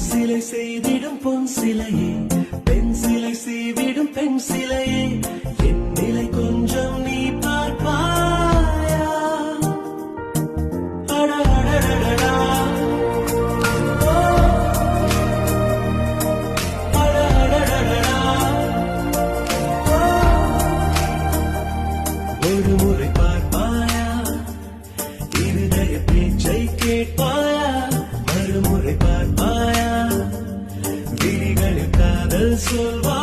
சிலை செய்திடும் பொன் சிலையே, பெண் சிலை செய்விடும் பெண் சிலையே, என் நிலை கொஞ்சம் நீ பார்ப்பாயா? அடடடடடா. ஓ, அடடடடடா. ஓ, ஒரு முறை பார்ப்பாயா? இருதய பேச்சை கேட்பாயா? மறுமுறை பார்ப்பாயா? விழிகளில் காதல் சொல்வா